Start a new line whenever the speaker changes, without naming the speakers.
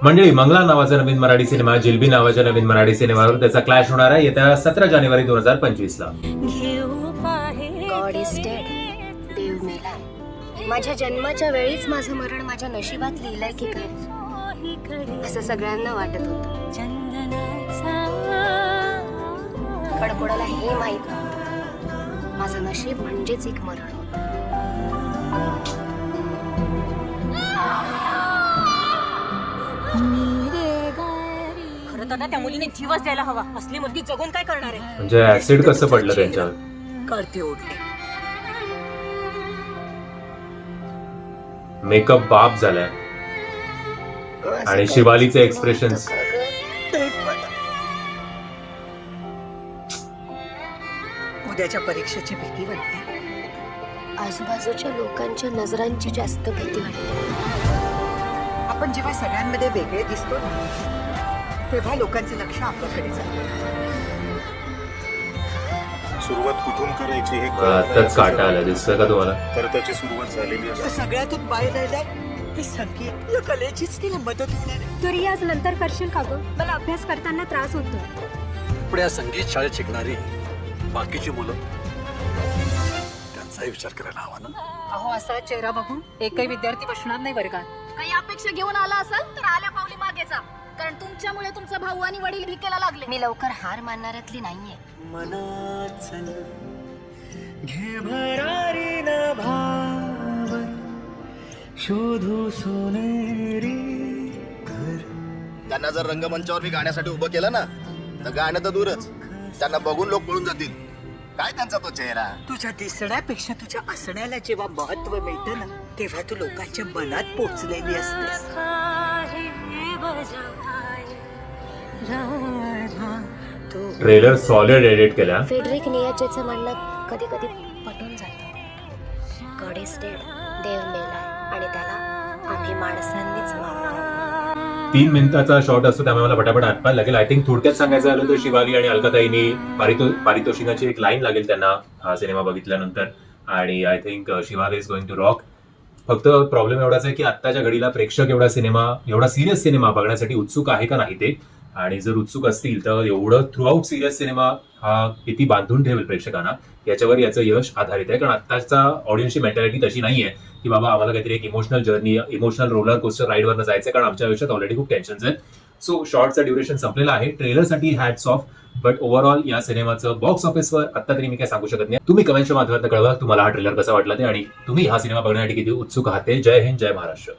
मंडळी, मंगला नावाचा नवीन मराठी सिनेमा, जिलबी नावाच्या नवीन मराठी सिनेमावर त्याचा क्लॅश होणार आहे येत्या 17 जानेवारी 2025 ला.
God is dead. देव मेलाय. माझ्या जन्माच्या वेळीच माझं मरण माझ्या नशिबात लिहिलंय की काय, असं सगळ्यांना वाटत होतं. पण कोणाला हे माहित नव्हतं, माझं नशीब म्हणजेच एक मरण होतं.
खरं तर ना त्या मुलीने जीवच द्यायला हवा. असली मुलगी जगून काय करणार आहे?
म्हणजे ऍसिड कसं पडलं त्यांच्यावर.
कळते ओढले.
मेकअप बाप झालाय आणि शिवालीचे एक्सप्रेशन.
उद्याच्या परीक्षेची भीती वाटते.
आजूबाजूच्या लोकांच्या नजरांची जास्त भीती वाटते.
आपण जेव्हा सगळ्यांमध्ये वेगळे दिसतो ना, तेव्हा लोकांचं लक्ष आपल्याकडे जातं.
सुरुवात कुठून करायची हे
आताच काटा आला, दिसतोय का तुम्हाला?
तर त्याची सुरुवात झालेली असते.
सगळ्यातून बाहेर राहिलाय हे संगीत या कलेचीच तिला मदत होणार आहे.
तू रियाज नंतर करशील का गं? मला अभ्यास करताना त्रास होतो.
पुढे या संगीत शाळेत शिकणारी बाकीची मुलं, त्यांचाही विचार करायला हवा ना.
अहो, असा चेहरा बघून एकही विद्यार्थी बसणार नाही वर्गात.
काही अपेक्षा घेऊन आला असाल तर आल्या पावली मागे जा, कारण तुमच्यामुळे तुमचा भाऊ आणि वडील भिकेला लागले.
मी लवकर हार मानणाऱ्यातली नाहीये.
घे भरारी न भावर शोधू सोनेरी घर.
त्यांना जर रंगमंचावर मी गाण्यासाठी उभं केलं ना, तर गाणं तर दूरच, त्यांना बघून लोक पळून जातील. काय त्यांचा तो चेहरा.
तुझ्या दिसण्यापेक्षा तुझ्या असण्याला जेव्हा महत्व मिळतं ना, तेव्हा तू लोकांच्या मनात पोचलेली असतेस.
ट्रेलर सॉलिड एडिट केला.
फेडरिक नियाचेचं म्हणणं कधी कधी पटून जातं. God is dead. देव मेलाय आणि त्याला आम्ही माणसांनीच मारलं.
3 मिनिटाचा शॉट असतो, त्यामुळे मला पटापट आठवायला लागेल. आय थिंक थोडक्यात सांगायचं झालं तर शिवाली आणि अलकाताईंनी पारितोषिकाची एक लाईन लागेल त्यांना हा सिनेमा बघितल्यानंतर. आणि I think Shivali is going to rock. फक्त प्रॉब्लेम एवढाच आहे की आत्ताच्या घडीला प्रेक्षक एवढा सिरियस सिनेमा बघण्यासाठी उत्सुक आहे का नाही ते. आणि जर उत्सुक असतील तर एवढं थ्रूआउट सिरियस सिनेमा हा किती बांधून ठेवेल प्रेक्षकांना, याच्यावर याचं यश आधारित आहे. कारण आत्ताच्या ऑडियन्सची मेंटॅलिटी तशी नाहीये की बाबा आम्हाला काहीतरी एक emotional journey, emotional roller coaster राईडवरनं जायचं, कारण आमच्या आयुष्यात ऑलरेडी खूप टेन्शन्स आहेत. सो शॉर्टचा ड्युरेशन संपलेला आहे. ट्रेलरसाठी हॅट्स ऑफ. बट ओव्हरऑल या सिनेमाचं बॉक्स ऑफिसवर आता तरी मी काय सांगू शकत नाही. तुम्ही कमेंटच्या माध्यमातून कळवा तुम्हाला हा ट्रेलर कसा वाटला ते, आणि तुम्ही हा सिनेमा बघण्यासाठी किती उत्सुक आहात ते. जय हिंद, जय महाराष्ट्र.